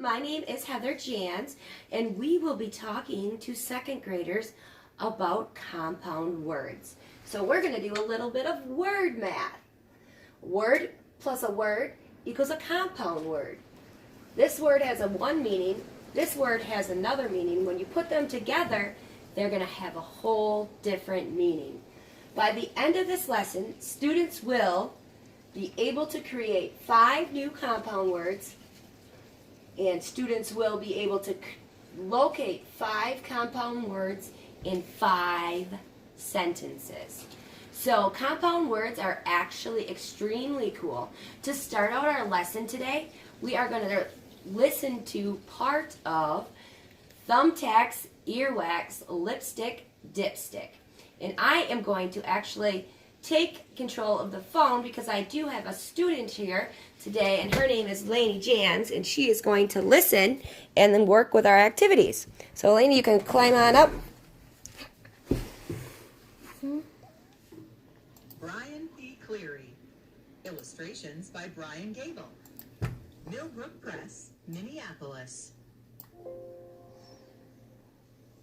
My name is Heather Jahns, and we will be talking to second graders about compound words. So we're going to do a little bit of word math. Word plus a word equals a compound word. This word has one meaning, this word has another meaning. When you put them together, they're going to have a whole different meaning. By the end of this lesson, students will be able to create 5 new compound words, and students will be able to locate 5 compound words in 5 sentences. So compound words are actually extremely cool. To start out our lesson today, we are going to listen to part of thumbtacks, earwax, lipstick, dipstick. And I am going to actually take control of the phone because I do have a student here today, and her name is Lainey Jahns, and she is going to listen and then work with our activities. So Lainey, you can climb on up. Brian P. Cleary. Illustrations by Brian Gable. Millbrook Press, Minneapolis.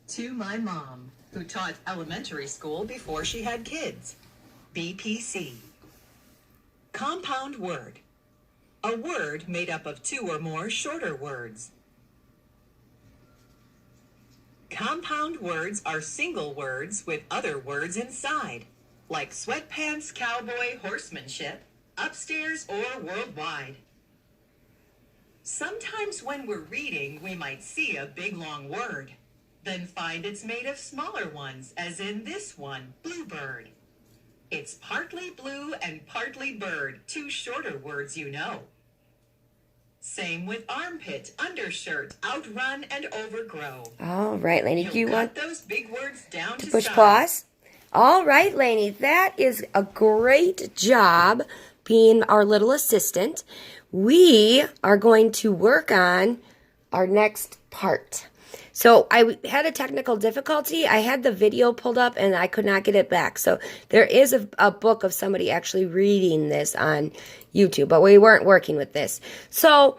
To my mom, who taught elementary school before she had kids. BPC. Compound word. A word made up of 2 or more shorter words. Compound words are single words with other words inside, like sweatpants, cowboy, horsemanship, upstairs, or worldwide. Sometimes when we're reading, we might see a big long word, then find it's made of smaller ones, as in this one, bluebird. It's partly blue and partly bird, 2 shorter words you know. Same with armpit, undershirt, outrun, and overgrow. All right, Lainey, do you want those big words down to push pause? All right, Lainey, that is a great job being our little assistant. We are going to work on our next part. So I had a technical difficulty. I had the video pulled up and I could not get it back. So there is a book of somebody actually reading this on YouTube, but we weren't working with this. So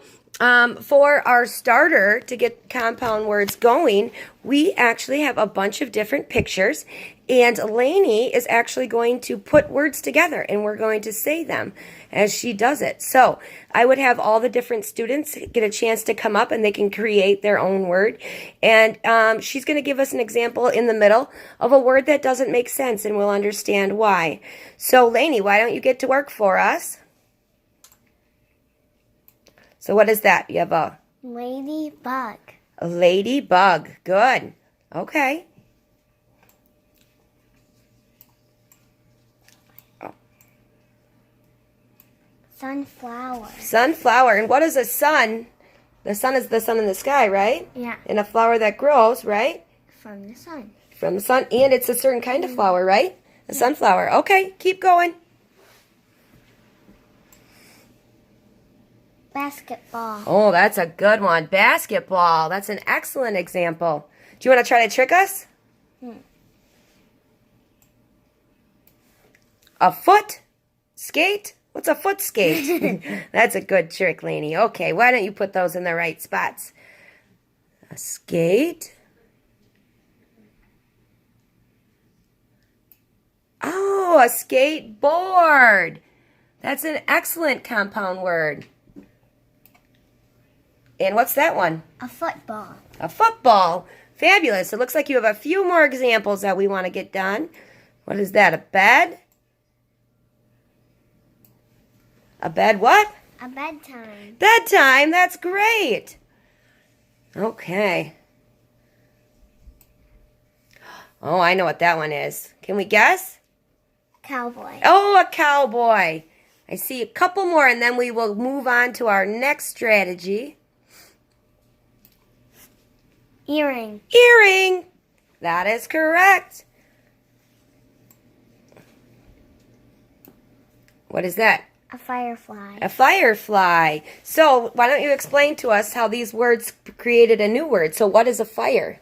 for our starter to get compound words going, we actually have a bunch of different pictures, and Lainey is actually going to put words together and we're going to say them as she does it. So I would have all the different students get a chance to come up and they can create their own word. And she's going to give us an example in the middle of a word that doesn't make sense, and we'll understand why. So Lainey, why don't you get to work for us? So what is that? You have a ladybug. A ladybug. Good. Okay. Sunflower. Sunflower. And what is a sun? The sun is the sun in the sky, right? Yeah. And a flower that grows, right? From the sun. From the sun. And it's a certain kind of flower, right? A sunflower. Okay, keep going. Basketball. Oh, that's a good one. Basketball. That's an excellent example. Do you want to try to trick us? A foot skate? What's a foot skate? That's a good trick, Lainey. Okay, why don't you put those in the right spots? A skate. Oh, a skateboard. That's an excellent compound word. And what's that one? A football. A football. Fabulous. It looks like you have a few more examples that we want to get done. What is that? A bed? A bed what? A bedtime. Bedtime. That's great. Okay. Oh, I know what that one is. Can we guess? Cowboy. Oh, a cowboy. I see a couple more, and then we will move on to our next strategy. Earring. Earring. That is correct. What is that? A firefly. A firefly. So why don't you explain to us how these words created a new word? So what is a fire?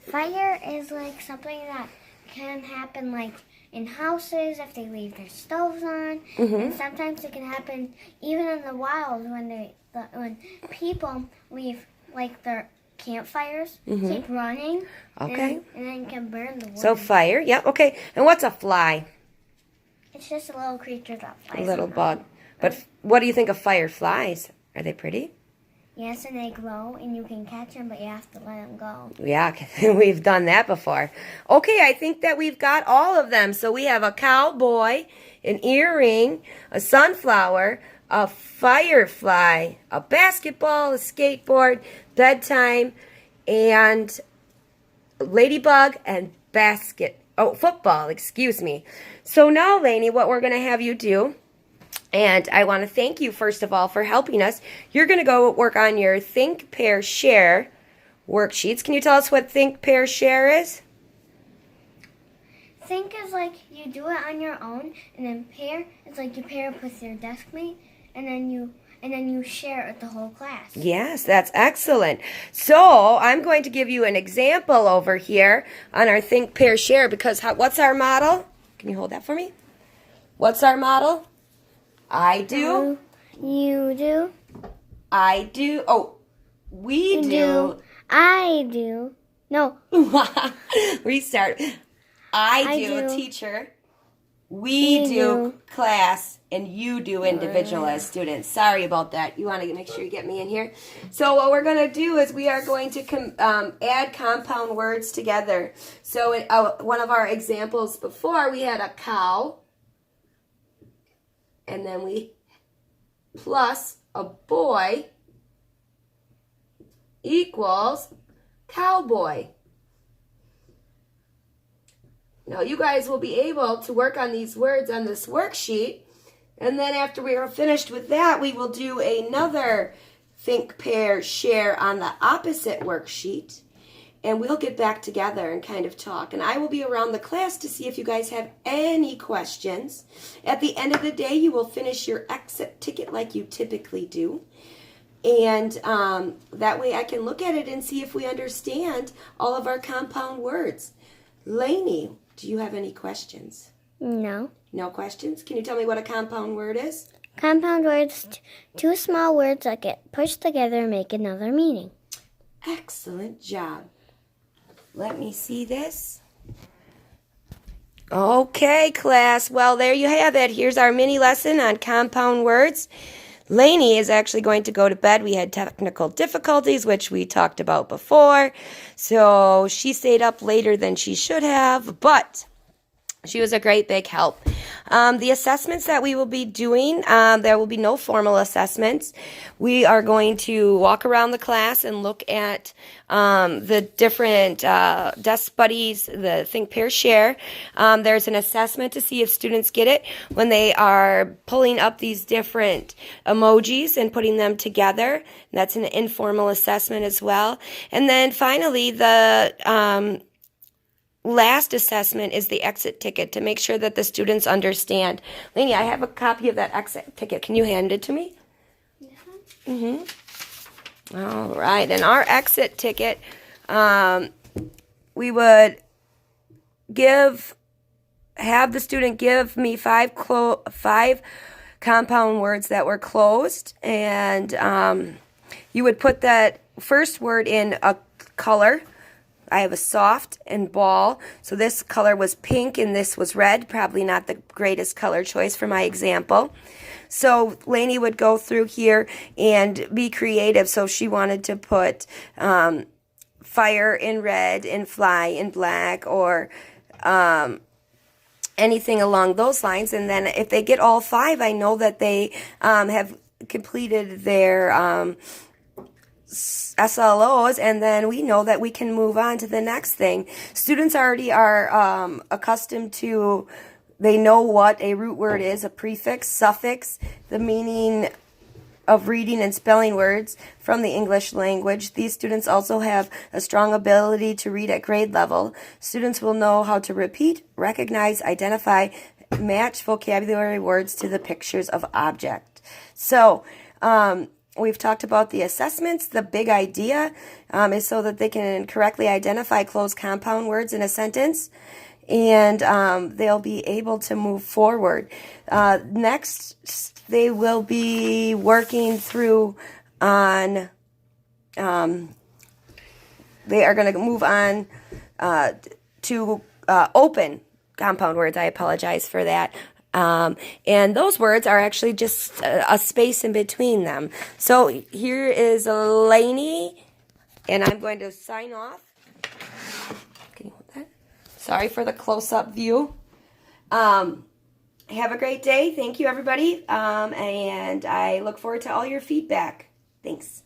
Fire is like something that can happen like in houses if they leave their stoves on. And sometimes it can happen even in the wild when when people leave like their campfires, keep running, Okay. and then can burn the wood. So fire, yep, okay. And what's a fly? It's just a little creature that flies. A little around. bug. But what do you think of fireflies? Are they pretty? Yes, and they glow, and you can catch them, but you have to let them go. Yeah, we've done that before. Okay, I think that we've got all of them. So we have a cowboy, an earring, a sunflower, a firefly, a basketball, a skateboard, bedtime, and ladybug, and football, excuse me. So now, Lainey, what we're going to have you do, and I want to thank you, first of all, for helping us. You're going to go work on your Think, Pair, Share worksheets. Can you tell us what Think, Pair, Share is? Think is like you do it on your own, and then pair is like you pair up with your desk mate, and then you share it with the whole class. Yes, that's excellent. So I'm going to give you an example over here on our Think, Pair, Share, because what's our model? Can you hold that for me? What's our model? I do. You do. I do. Oh, we do. I do. No. Restart. I do, teacher. We do, class. And you do, individual as students. Sorry about that. You want to make sure you get me in here. So what we're going to do is we are going to add compound words together. So in, one of our examples before, we had a cow. And then we plus a boy equals cowboy. Now you guys will be able to work on these words on this worksheet. And then after we are finished with that, we will do another Think, Pair, Share on the opposite worksheet. And we'll get back together and kind of talk. And I will be around the class to see if you guys have any questions. At the end of the day, you will finish your exit ticket like you typically do. And that way I can look at it and see if we understand all of our compound words. Lainey, do you have any questions? No. No questions? Can you tell me what a compound word is? Compound words, two small words that get pushed together and make another meaning. Excellent job. Let me see this. Okay, class. Well, there you have it. Here's our mini lesson on compound words. Lainey is actually going to go to bed. We had technical difficulties, which we talked about before. So she stayed up later than she should have, but she was a great big help. The assessments that we will be doing, there will be no formal assessments. We are going to walk around the class and look at the different desk buddies, the Think, Pair, Share. There's an assessment to see if students get it when they are pulling up these different emojis and putting them together. That's an informal assessment as well. And then finally, the last assessment is the exit ticket to make sure that the students understand. Lainey, I have a copy of that exit ticket. Can you hand it to me? All right. And our exit ticket, we would have the student give me five compound words that were closed, and you would put that first word in a color. I have a soft and ball. So this color was pink and this was red. Probably not the greatest color choice for my example. So Lainey would go through here and be creative. So she wanted to put fire in red and fly in black, or anything along those lines. And then if they get all five, I know that they have completed their SLOs, and then we know that we can move on to the next thing. Students already are accustomed to, they know what a root word is, a prefix, suffix, the meaning of reading and spelling words from the English language. These students also have a strong ability to read at grade level. Students will know how to repeat, recognize, identify, match vocabulary words to the pictures of object. So, we've talked about the assessments. The big idea is so that they can correctly identify closed compound words in a sentence, and they'll be able to move forward. Next, they will be working through on, they are going to move on to open compound words. I apologize for that. And those words are actually just a space in between them. So here is Lainey, and I'm going to sign off. Can you hold that? Sorry for the close-up view. Have a great day. Thank you, everybody. And I look forward to all your feedback. Thanks.